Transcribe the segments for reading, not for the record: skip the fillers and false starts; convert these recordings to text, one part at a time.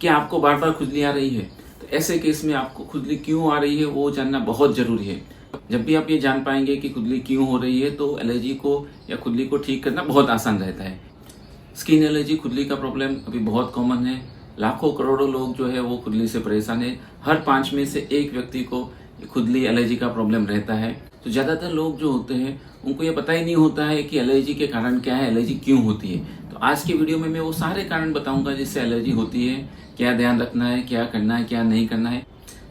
क्या आपको बार बार खुजली आ रही है? तो ऐसे केस में आपको खुजली क्यों आ रही है वो जानना बहुत ज़रूरी है। जब भी आप ये जान पाएंगे कि खुजली क्यों हो रही है तो एलर्जी को या खुजली को ठीक करना बहुत आसान रहता है। स्किन एलर्जी, खुजली का प्रॉब्लम अभी बहुत कॉमन है। लाखों करोड़ों लोग जो है वो खुजली से परेशान है। हर 5 में से 1 व्यक्ति को खुजली एलर्जी का प्रॉब्लम रहता है। तो ज़्यादातर लोग जो होते हैं उनको ये पता ही नहीं होता है कि एलर्जी के कारण क्या है, एलर्जी क्यों होती है। तो आज की वीडियो में मैं वो सारे कारण बताऊंगा जिससे एलर्जी होती है, क्या ध्यान रखना है, क्या करना है, क्या नहीं करना है।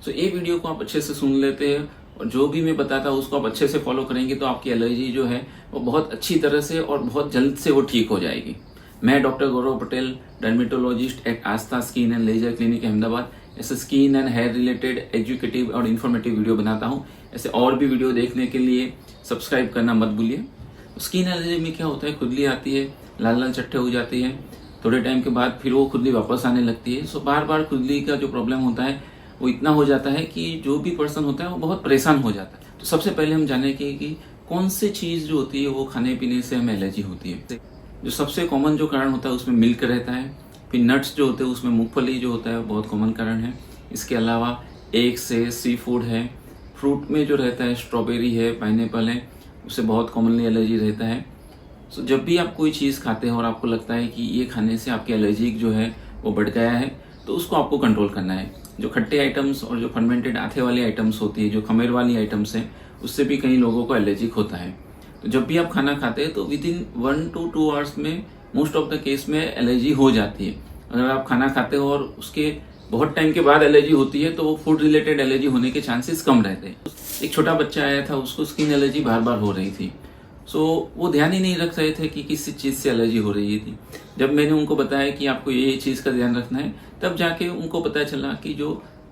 तो ये वीडियो को आप अच्छे से सुन लेते हैं और जो भी मैं बताता हूँ उसको आप अच्छे से फॉलो करेंगे तो आपकी एलर्जी जो है वो बहुत अच्छी तरह से और बहुत जल्द से वो ठीक हो जाएगी। मैं doctor Gaurav Patel, dermatologist at Aastha skin and laser clinic Ahmedabad, ऐसे skin and hair related educative और इन्फॉर्मेटिव वीडियो बनाता हूँ। ऐसे और भी वीडियो देखने के लिए सब्सक्राइब करना मत भूलिए। स्किन एलर्जी में क्या होता है, खुजली आती है, लाल लाल चट्टे हो जाती है, थोड़े टाइम के बाद फिर वो खुजली वापस आने लगती है। सो बार बार खुजली का जो प्रॉब्लम होता है वो इतना हो जाता है कि जो भी पर्सन होता है वो बहुत परेशान हो जाता है। तो सबसे पहले हम जानेंगे कि कौन सी चीज़ जो होती है वो खाने पीने से हमें एलर्जी होती है। जो सबसे कॉमन जो कारण होता है उसमें मिल्क रहता है। फिर नट्स जो होते हैं उसमें मूंगफली जो होता है वो बहुत कॉमन कारण है। इसके अलावा एग से, सी फूड है, फ्रूट में जो रहता है स्ट्रॉबेरी है, पाइनएप्पल है, उससे बहुत कॉमनली एलर्जी रहता है। सो जब भी आप कोई चीज़ खाते हैं और आपको लगता है कि ये खाने से आपकी एलर्जी जो है वो बढ़ गया है तो उसको आपको कंट्रोल करना है। जो खट्टे आइटम्स और जो फर्मेंटेड आथे वाली आइटम्स होती है, जो खमीर वाली आइटम्स हैं, उससे भी कई लोगों को एलर्जिक होता है। तो जब भी आप खाना खाते हैं तो विद इन 1 to 2 आवर्स में मोस्ट ऑफ द केस में एलर्जी हो जाती है। अगर आप खाना खाते हो और उसके बहुत टाइम के बाद एलर्जी होती है तो वो फूड रिलेटेड एलर्जी होने के चांसेस कम रहते हैं। एक छोटा बच्चा आया था, उसको स्किन एलर्जी बार बार हो रही थी। सो वो ध्यान ही नहीं रख रहे थे कि किस चीज़ से एलर्जी हो रही थी। जब मैंने उनको बताया कि आपको ये चीज़ का ध्यान रखना है, तब जाके उनको पता चला कि जो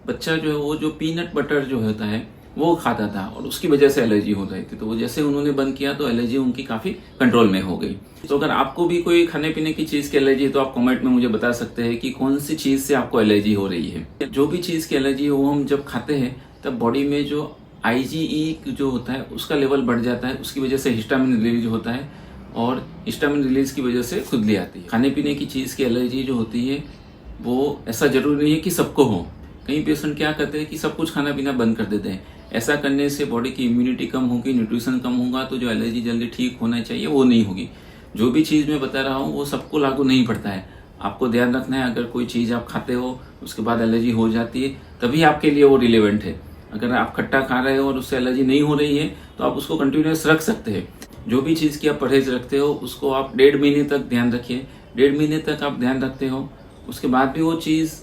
बच्चा जो है वो जो पीनट बटर जो होता है वो खाता था और उसकी वजह से एलर्जी हो रही थी। तो वो जैसे उन्होंने बंद किया तो एलर्जी उनकी काफ़ी कंट्रोल में हो गई। तो अगर आपको भी कोई खाने पीने की चीज़ की एलर्जी है तो आप कमेंट में मुझे बता सकते हैं कि कौन सी चीज़ से आपको एलर्जी हो रही है। जो भी चीज़ की एलर्जी है वो हम जब खाते हैं तब बॉडी में जो IgE जो होता है उसका लेवल बढ़ जाता है। उसकी वजह से हिस्टामिन रिलीज होता है और हिस्टामिन रिलीज की वजह से खुजली आती है। खाने पीने की चीज़ की एलर्जी जो होती है वो ऐसा जरूरी नहीं है कि सबको हो। कई पेशेंट क्या करते हैं कि सब कुछ खाना पीना बंद कर देते हैं। ऐसा करने से बॉडी की इम्यूनिटी कम होगी, न्यूट्रिशन कम होगा, तो जो एलर्जी जल्दी ठीक होना चाहिए वो नहीं होगी। जो भी चीज़ मैं बता रहा हूँ वो सबको लागू नहीं पड़ता है। आपको ध्यान रखना है, अगर कोई चीज़ आप खाते हो उसके बाद एलर्जी हो जाती है तभी आपके लिए वो रिलेवेंट है। अगर आप खट्टा खा रहे हो और उससे एलर्जी नहीं हो रही है तो आप उसको कंटिन्यूस रख सकते हैं। जो भी चीज़ की आप परहेज रखते हो उसको आप 1.5 महीने तक ध्यान रखिए। 1.5 महीने तक आप ध्यान रखते हो, उसके बाद भी वो चीज़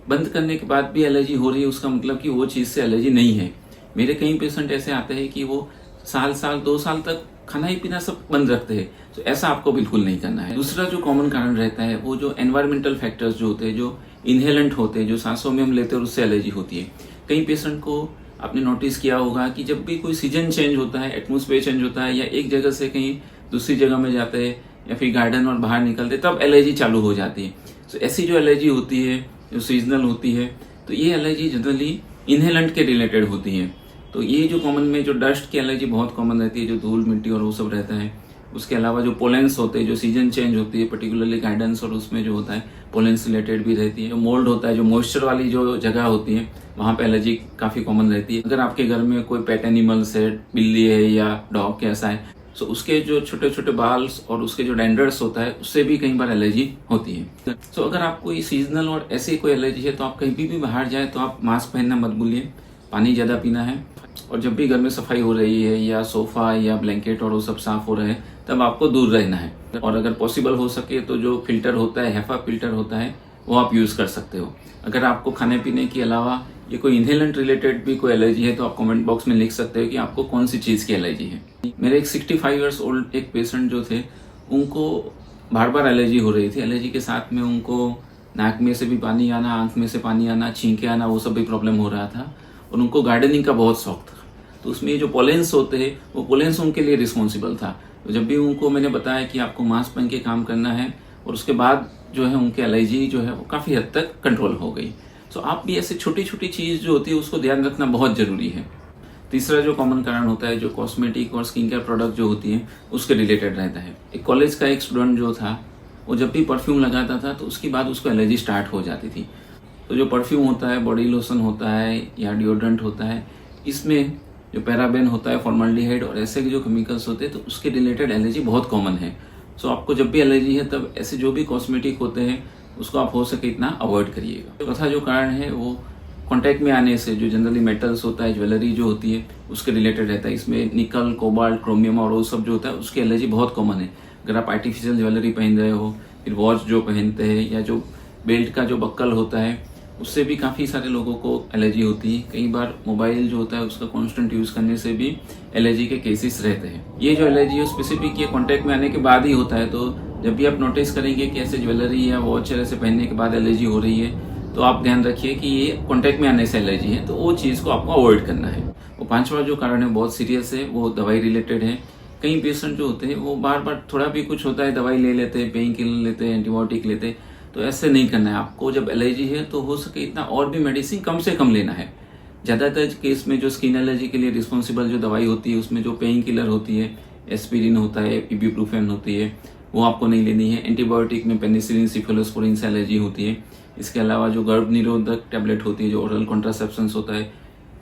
बंद करने के बाद भी एलर्जी हो रही है, उसका मतलब कि वो चीज़ से एलर्जी नहीं है। मेरे कई पेशेंट ऐसे आते हैं कि वो साल 2 साल तक खाना ही पीना सब बंद रखते हैं। तो ऐसा आपको बिल्कुल नहीं करना है। दूसरा जो कॉमन कारण रहता है वो जो एनवायरमेंटल फैक्टर्स जो होते हैं, जो इनहेलेंट होते हैं, जो सांसों में हम लेते हैं, उससे एलर्जी होती है। कई पेशेंट को आपने नोटिस किया होगा कि जब भी कोई सीजन चेंज होता है, एटमॉस्फेयर चेंज होता है या एक जगह से कहीं दूसरी जगह में जाते हैं या फिर गार्डन और बाहर निकलते तब एलर्जी चालू हो जाती है। तो ऐसी जो एलर्जी होती है जो सीजनल होती है तो ये एलर्जी जनरली इनहेलेंट के रिलेटेड होती है। तो ये जो कॉमन में जो डस्ट की एलर्जी बहुत कॉमन रहती है, जो धूल मिट्टी और वो सब रहता है। उसके अलावा जो पोलेंस होते हैं, जो सीजन चेंज होती है पर्टिकुलरली गार्डन्स और उसमें जो होता है पोलेंस रिलेटेड भी रहती है। जो मोल्ड होता है, जो मॉइस्चर वाली जो जगह होती है वहाँ पे एलर्जी काफ़ी कॉमन रहती है। अगर आपके घर में कोई पेट एनिमल्स है, बिल्ली है या डॉग कैसा है, तो उसके जो छोटे छोटे बाल्स और उसके जो डेंड्रस होता है उससे भी कई बार एलर्जी होती है। तो अगर आपको ये सीजनल और ऐसे कोई एलर्जी है तो आप कहीं भी बाहर जाए तो आप मास्क पहनना मत भूलिए, पानी ज़्यादा पीना है और जब भी घर में सफाई हो रही है या सोफ़ा या ब्लैंकेट और वो सब साफ़ हो रहे हैं तब आपको दूर रहना है। और अगर पॉसिबल हो सके तो जो फिल्टर होता है, हेफा फिल्टर होता है, वो आप यूज़ कर सकते हो। अगर आपको खाने पीने के अलावा ये कोई इनहेलेंट रिलेटेड भी कोई एलर्जी है तो आप कमेंट बॉक्स में लिख सकते हो कि आपको कौन सी चीज़ की एलर्जी है। मेरे एक 65 ईयर्स ओल्ड एक पेशेंट जो थे उनको बार बार एलर्जी हो रही थी। एलर्जी के साथ में उनको नाक में से भी पानी आना, आंख में से पानी आना, छींके आना, वो सब भी प्रॉब्लम हो रहा था और उनको गार्डनिंग का बहुत शौक था। तो उसमें जो पोलेंस होते हैं वो पोलेंस उनके लिए रिस्पॉन्सिबल था। तो जब भी उनको मैंने बताया कि आपको मास्क पहन के काम करना है और उसके बाद जो है उनकी एलर्जी जो है वो काफ़ी हद तक कंट्रोल हो गई। तो आप भी ऐसे छोटी छोटी चीज़ जो होती है उसको ध्यान रखना बहुत ज़रूरी है। तीसरा जो कॉमन कारण होता है जो कॉस्मेटिक और स्किन केयर प्रोडक्ट जो होती हैं उसके रिलेटेड रहता है। एक कॉलेज का एक स्टूडेंट जो था वो जब भी परफ्यूम लगाता था तो उसके बाद उसको एलर्जी स्टार्ट हो जाती थी। तो जो परफ्यूम होता है, बॉडी लोशन होता है या डिओड्रेंट होता है, इसमें जो पैराबेन होता है, फॉर्मल्डिहाइड और ऐसे के जो केमिकल्स होते हैं, तो उसके रिलेटेड एलर्जी बहुत कॉमन है। सो आपको जब भी एलर्जी है तब ऐसे जो भी कॉस्मेटिक होते हैं उसको आप हो सके इतना अवॉइड करिएगा। चौथा जो कारण है वो कॉन्टैक्ट में आने से, जो जनरली मेटल्स होता है, ज्वेलरी जो होती है उसके रिलेटेड रहता है। इसमें निकल, कोबाल्ट, क्रोमियम और वो सब जो होता है उसकी एलर्जी बहुत कॉमन है। अगर आप आर्टिफिशियल ज्वेलरी पहन रहे हो, फिर वॉच जो पहनते हैं या जो बेल्ट का जो बक्कल होता है उससे भी काफ़ी सारे लोगों को एलर्जी होती है। कई बार मोबाइल जो होता है उसका कांस्टेंट यूज़ करने से भी एलर्जी के केसेस रहते हैं। ये जो एलर्जी है स्पेसिफिक ये कॉन्टैक्ट में आने के बाद ही होता है। तो जब भी आप नोटिस करेंगे कि ऐसे ज्वेलरी या वॉच ऐसे पहनने के बाद एलर्जी हो रही है तो आप ध्यान रखिए कि ये कॉन्टैक्ट में आने से एलर्जी है, तो वो चीज़ को आपको अवॉइड करना है। वो पांचवा जो कारण है बहुत सीरियस है, वो दवाई रिलेटेड है। कई पेशेंट जो होते हैं वो बार बार थोड़ा भी कुछ होता है दवाई ले लेते हैं, पेन किलर लेते हैं, एंटीबायोटिक लेते हैं। तो ऐसे नहीं करना है आपको। जब एलर्जी है तो हो सके इतना और भी मेडिसिन कम से कम लेना है। ज़्यादातर केस में जो स्किन एलर्जी के लिए रिस्पॉन्सिबल जो दवाई होती है उसमें जो पेन किलर होती है, एस्पिरिन होता है, इबुप्रोफेन होती है, वो आपको नहीं लेनी है। एंटीबायोटिक में पेनिसिलिन, सिफलोस्पोरिन से एलर्जी होती है। इसके अलावा जो गर्भ निरोधक टैबलेट होती है, जो ओरल कॉन्ट्रासेप्शंस होता है,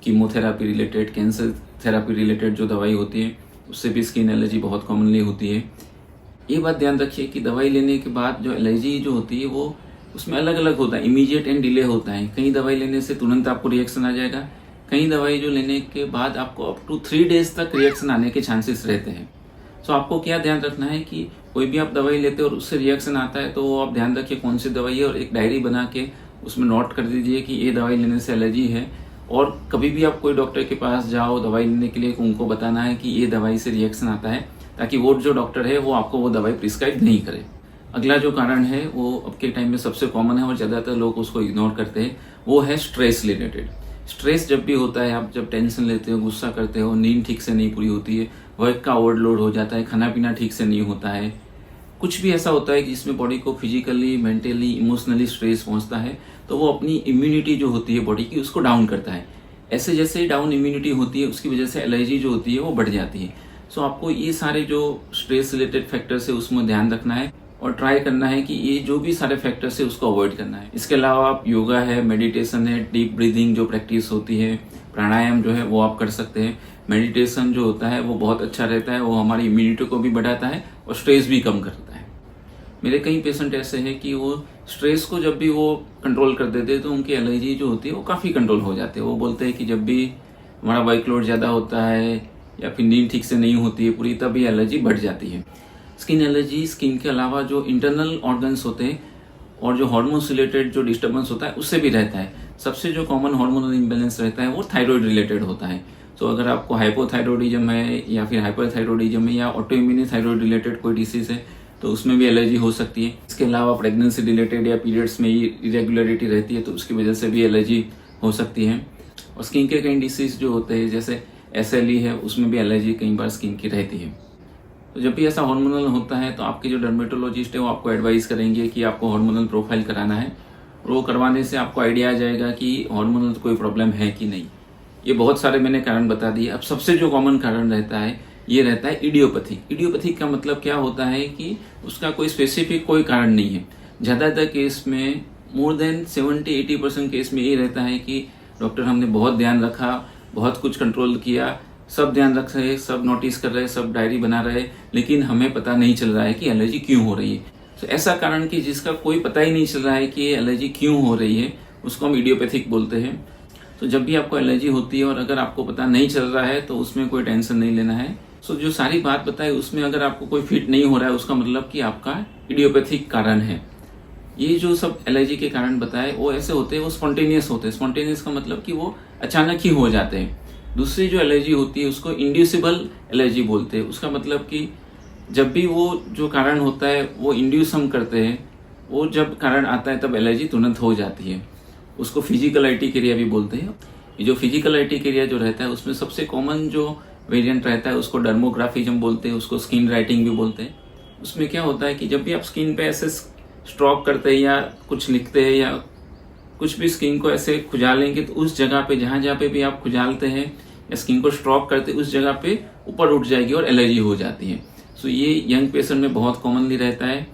chemotherapy related, cancer therapy related जो दवाई होती है उससे भी स्किन एलर्जी बहुत कॉमनली होती है। ये बात ध्यान रखिए कि दवाई लेने के बाद जो एलर्जी जो होती है वो उसमें अलग अलग होता है, इमीडिएट एंड डिले होता है। कई दवाई लेने से तुरंत आपको रिएक्शन आ जाएगा, कई दवाई जो लेने के बाद आपको अप टू 3 डेज तक रिएक्शन आने के चांसेस रहते हैं। सो आपको क्या ध्यान रखना है कि कोई भी आप दवाई लेते हो और उससे रिएक्शन आता है तो वो आप ध्यान रखिए कौन सी दवाई है और एक डायरी बना के उसमें नोट कर दीजिए कि ये दवाई लेने से एलर्जी है। और कभी भी आप कोई डॉक्टर के पास जाओ दवाई लेने के लिए, उनको बताना है कि ये दवाई से रिएक्शन आता है, ताकि वो जो डॉक्टर है वो आपको वो दवाई प्रिस्क्राइब नहीं करे। अगला जो कारण है वो अब के टाइम में सबसे कॉमन है और ज़्यादातर लोग उसको इग्नोर करते हैं, वो है स्ट्रेस रिलेटेड। स्ट्रेस जब भी होता है, आप जब टेंशन लेते हो, गुस्सा करते हो, नींद ठीक से नहीं पूरी होती है, वर्क का ओवरलोड हो जाता है, खाना पीना ठीक से नहीं होता है, कुछ भी ऐसा होता है कि जिसमें बॉडी को फिजिकली, मेंटली, इमोशनली स्ट्रेस पहुंचता है, तो वो अपनी इम्यूनिटी जो होती है बॉडी की उसको डाउन करता है। ऐसे जैसे डाउन इम्यूनिटी होती है उसकी वजह से एलर्जी जो होती है वो बढ़ जाती है। सो आपको ये सारे जो स्ट्रेस रिलेटेड फैक्टर्स है उसमें ध्यान रखना है और ट्राई करना है कि ये जो भी सारे फैक्टर्स है उसको अवॉइड करना है। इसके अलावा आप योगा है, मेडिटेशन है, डीप ब्रीदिंग जो प्रैक्टिस होती है, प्राणायाम जो है वो आप कर सकते हैं। मेडिटेशन जो होता है वो बहुत अच्छा रहता है, वो हमारी इम्यूनिटी को भी बढ़ाता है और स्ट्रेस भी कम करता है। मेरे कई पेशेंट ऐसे हैं कि वो स्ट्रेस को जब भी वो कंट्रोल कर देते हैं तो उनकी एलर्जी जो होती है वो काफ़ी कंट्रोल हो जाती है। वो बोलते हैं कि जब भी हमारा वर्कलोड ज़्यादा होता है या फिर नींद ठीक से नहीं होती है पूरी, तभी एलर्जी बढ़ जाती है। स्किन एलर्जी स्किन के अलावा जो इंटरनल ऑर्गन्स होते हैं और जो हार्मोन्स रिलेटेड जो डिस्टर्बेंस होता है उससे भी रहता है। सबसे जो कॉमन हार्मोनल इम्बैलेंस रहता है वो थायराइड रिलेटेड होता है। तो अगर आपको हाइपोथायरॉयडिज्म है या फिर हाइपरथायरॉयडिज्म है या ऑटोइम्यून थायराइड रिलेटेड कोई डिसीज है तो उसमें भी एलर्जी हो सकती है। इसके अलावा प्रेगनेंसी रिलेटेड या पीरियड्स में इरेगुलरिटी रहती है तो उसकी वजह से भी एलर्जी हो सकती है। और स्किन के कई डिसीज जो होते हैं जैसे SLE है उसमें भी एलर्जी कई बार स्किन की रहती है। तो जब भी ऐसा हार्मोनल होता है तो आपके जो डर्मेटोलॉजिस्ट है वो आपको एडवाइस करेंगे कि आपको हार्मोनल प्रोफाइल कराना है और वो करवाने से आपको आइडिया आ जाएगा कि हार्मोनल कोई प्रॉब्लम है कि नहीं। ये बहुत सारे मैंने कारण बता दिए। अब सबसे जो कॉमन कारण रहता है ये रहता है इडियोपैथिक। इडियोपैथिक का मतलब क्या होता है कि उसका कोई स्पेसिफिक कोई कारण नहीं है। ज़्यादातर केस में मोर देन 70-80% केस में ये रहता है कि डॉक्टर हमने बहुत ध्यान रखा, बहुत कुछ कंट्रोल किया, सब ध्यान रख रहे, सब नोटिस कर रहे, सब डायरी बना रहे, लेकिन हमें पता नहीं चल रहा है कि एलर्जी क्यों हो रही है। तो ऐसा कारण कि जिसका कोई पता ही नहीं चल रहा है कि ये एलर्जी क्यों हो रही है उसको हम इडियोपैथिक बोलते हैं। तो जब भी आपको एलर्जी होती है और अगर आपको पता नहीं चल रहा है तो उसमें कोई टेंशन नहीं लेना है। सो जो सारी बात बताई उसमें अगर आपको कोई फिट नहीं हो रहा है उसका मतलब कि आपका इडियोपैथिक कारण है। ये जो सब एलर्जी के कारण बताए वो ऐसे होते हैं, वो स्पॉन्टेनियस होते हैं। स्पॉन्टेनियस का मतलब कि वो अचानक ही हो जाते हैं। दूसरी जो एलर्जी होती है उसको इंड्यूसिबल एलर्जी बोलते हैं। उसका मतलब कि जब भी वो जो कारण होता है वो इंड्यूस हम करते हैं, वो जब कारण आता है तब एलर्जी तुरंत हो जाती है। उसको फिजिकल अर्टिकेरिया भी बोलते हैं। ये जो फिजिकल अर्टिकेरिया जो रहता है उसमें सबसे कॉमन जो वेरिएंट रहता है उसको डर्मोग्राफिज्म बोलते हैं, उसको स्किन राइटिंग भी बोलते हैं। उसमें क्या होता है कि जब भी आप स्किन पे ऐसे स्ट्रोक करते हैं या कुछ लिखते हैं या कुछ भी स्किन को ऐसे खुजालेंगे तो उस जगह पे जहाँ पे भी आप खुजालते हैं या स्किन को स्ट्रोक करते हैं उस जगह पे ऊपर उठ जाएगी और एलर्जी हो जाती है। सो ये यंग पेशेंट में बहुत कॉमनली रहता है।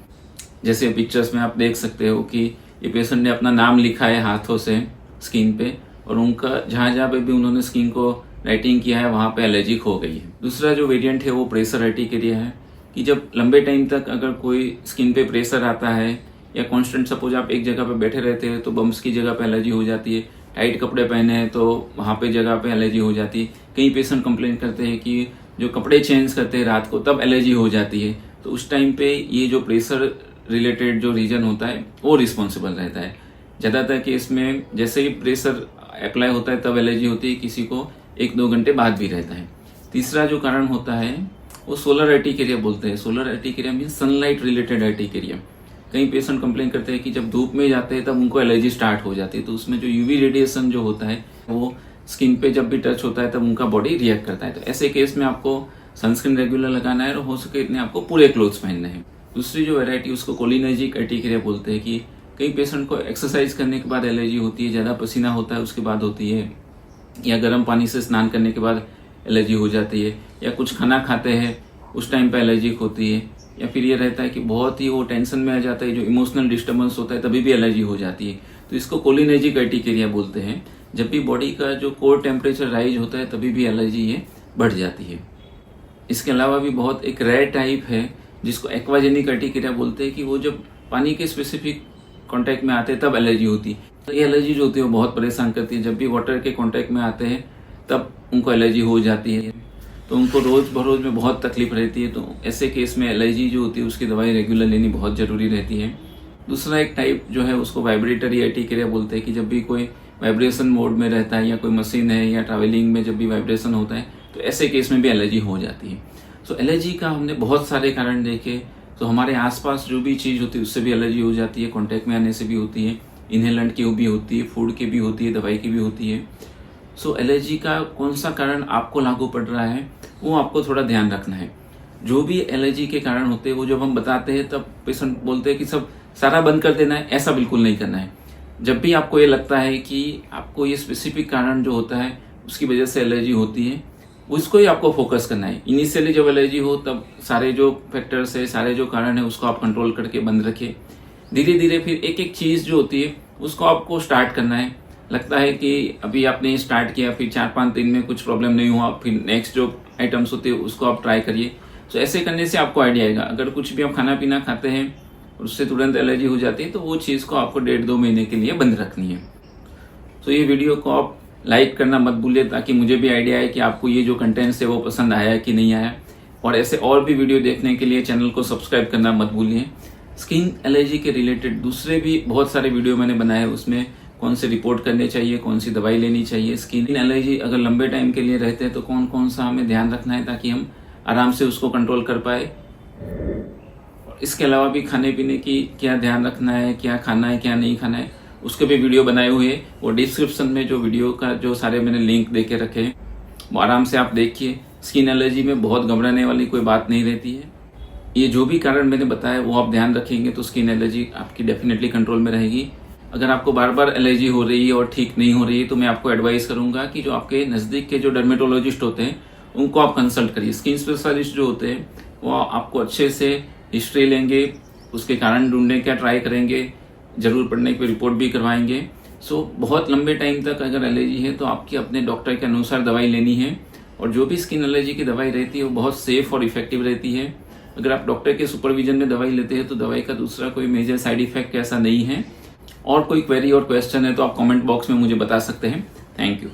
जैसे पिक्चर्स में आप देख सकते हो कि ये पेशेंट ने अपना नाम लिखा है हाथों से स्किन पे, और उनका जहाँ जहाँ पे भी उन्होंने स्किन को राइटिंग किया है वहाँ पे एलर्जिक हो गई है। दूसरा जो वेरिएंट है वो प्रेशर अर्टिकेरिया है, कि जब लंबे टाइम तक अगर कोई स्किन पे प्रेशर आता है या कांस्टेंट, सपोज आप एक जगह पे बैठे रहते हैं तो बम्स की जगह पे एलर्जी हो जाती है, टाइट कपड़े पहने हैं तो वहाँ पे जगह पे एलर्जी हो जाती है। कई पेशेंट कंप्लेन करते हैं कि जो कपड़े चेंज करते हैं रात को तब एलर्जी हो जाती है। तो उस टाइम पे ये जो प्रेशर रिलेटेड जो रीजन होता है वो रिस्पॉन्सिबल रहता है। ज़्यादातर केस में जैसे ही प्रेशर अप्लाई होता है तब एलर्जी होती है, किसी को 1-2 घंटे बाद भी रहता है। तीसरा जो कारण होता है वो सोलर अर्टिकेरिया बोलते हैं। Solar urticaria mean sunlight related urticaria. कई पेशेंट कंप्लेन करते हैं कि जब धूप में जाते हैं तब उनको एलर्जी स्टार्ट हो जाती है। तो उसमें जो यूवी रेडिएशन जो होता है वो स्किन पे जब भी टच होता है तब उनका बॉडी रिएक्ट करता है। तो ऐसे केस में आपको सनस्क्रीन रेगुलर लगाना है और हो सके इतने आपको पूरे क्लोथ्स पहनने हैं। दूसरी जो वैरायटी उसको कोलिनर्जिक अर्टिकेरिया बोलते हैं, कि कई पेशेंट को एक्सरसाइज करने के बाद एलर्जी होती है, ज़्यादा पसीना होता है उसके बाद होती है, या गर्म पानी से स्नान करने के बाद एलर्जी हो जाती है, या कुछ खाना खाते हैं उस टाइम पे एलर्जिक होती है, या फिर ये रहता है कि बहुत ही वो टेंशन में आ जाता है, जो इमोशनल डिस्टर्बेंस होता है तभी भी एलर्जी हो जाती है। तो इसको कोलिनर्जिक अर्टिकेरिया बोलते हैं। जब भी बॉडी का जो कोर टेम्परेचर राइज होता है तभी भी एलर्जी ये बढ़ जाती है। इसके अलावा भी बहुत एक रेयर टाइप है जिसको एक्वाजेनिक अर्टिकेरिया बोलते हैं, कि वो जब पानी के स्पेसिफिक कांटेक्ट में आते हैं तब एलर्जी होती है। तो ये एलर्जी जो होती है वो बहुत परेशान करती है। जब भी वाटर के कांटेक्ट में आते हैं तब उनको एलर्जी हो जाती है, तो उनको रोज बरोज में बहुत तकलीफ रहती है। तो ऐसे केस में एलर्जी जो होती है उसकी दवाई रेगुलर लेनी बहुत जरूरी रहती है। दूसरा एक टाइप जो है उसको वाइब्रेटरी अर्टिकेरिया बोलते हैं, कि जब भी कोई वाइब्रेशन मोड में रहता है या कोई मशीन है या ट्रैवलिंग में जब भी वाइब्रेशन होता है तो ऐसे केस में भी एलर्जी हो जाती है। सो एलर्जी का हमने बहुत सारे कारण देखे। तो हमारे आसपास जो भी चीज़ होती है उससे भी एलर्जी हो जाती है, कॉन्टैक्ट में आने से भी होती है, इनहेलेंट की भी होती है, फूड की भी होती है, दवाई की भी होती है। सो एलर्जी का कौन सा कारण आपको लागू पड़ रहा है वो आपको थोड़ा ध्यान रखना है। जो भी एलर्जी के कारण होते हैं वो जब हम बताते हैं तब पेशेंट बोलते हैं कि सब सारा बंद कर देना है, ऐसा बिल्कुल नहीं करना है। जब भी आपको ये लगता है कि आपको ये स्पेसिफिक कारण जो होता है उसकी वजह से एलर्जी होती है, उसको ही आपको फोकस करना है। इनिशियली जब एलर्जी हो तब सारे जो फैक्टर्स है, सारे जो कारण है उसको आप कंट्रोल करके बंद रखिए। धीरे धीरे फिर एक एक चीज़ जो होती है उसको आपको स्टार्ट करना है। लगता है कि अभी आपने स्टार्ट किया, फिर 4-5 दिन में कुछ प्रॉब्लम नहीं हुआ, फिर नेक्स्ट जो आइटम्स होते हैं उसको आप ट्राई करिए। तो ऐसे करने से आपको आइडिया आएगा। अगर कुछ भी आप खाना पीना खाते हैं और उससे तुरंत एलर्जी हो जाती है तो वो चीज़ को आपको 1.5-2 महीने के लिए बंद रखनी है। तो ये वीडियो को आप लाइक करना मत भूलिए, ताकि मुझे भी आइडिया आए कि आपको ये जो कंटेंट्स है वो पसंद आया कि नहीं आया। और ऐसे और भी वीडियो देखने के लिए चैनल को सब्सक्राइब करना मत भूलिए। स्किन एलर्जी के रिलेटेड दूसरे भी बहुत सारे वीडियो मैंने बनाए हैं, उसमें कौन से रिपोर्ट करने चाहिए, कौन सी दवाई लेनी चाहिए, स्किन एलर्जी अगर लंबे टाइम के लिए रहते हैं तो कौन कौन सा हमें ध्यान रखना है ताकि हम आराम से उसको कंट्रोल कर पाए। इसके अलावा भी खाने पीने की क्या ध्यान रखना है, क्या खाना है क्या नहीं खाना है, उसके भी वीडियो बनाए हुए हैं। वो डिस्क्रिप्शन में जो वीडियो का जो सारे मैंने लिंक दे के रखे हैं वो आराम से आप देखिए। स्किन एलर्जी में बहुत घबराने वाली कोई बात नहीं रहती है। ये जो भी कारण मैंने बताया वो आप ध्यान रखेंगे तो स्किन एलर्जी आपकी डेफिनेटली कंट्रोल में रहेगी। अगर आपको बार बार एलर्जी हो रही है और ठीक नहीं हो रही है तो मैं आपको एडवाइस करूंगा कि जो आपके नज़दीक के जो डर्मेटोलॉजिस्ट होते हैं उनको आप कंसल्ट करिए। स्किन स्पेशलिस्ट जो होते हैं वो आपको अच्छे से हिस्ट्री लेंगे, उसके कारण ढूंढने का ट्राई करेंगे, जरूर पड़ने की रिपोर्ट भी करवाएंगे। सो बहुत लंबे टाइम तक अगर एलर्जी है तो आपकी अपने डॉक्टर के अनुसार दवाई लेनी है। और जो भी स्किन एलर्जी की दवाई रहती है वो बहुत सेफ और इफेक्टिव रहती है। अगर आप डॉक्टर के सुपरविजन में दवाई लेते हैं तो दवाई का दूसरा कोई मेजर साइड इफेक्ट ऐसा नहीं है। और कोई क्वेरी और क्वेश्चन है तो आप कमेंट बॉक्स में मुझे बता सकते हैं। Thank you.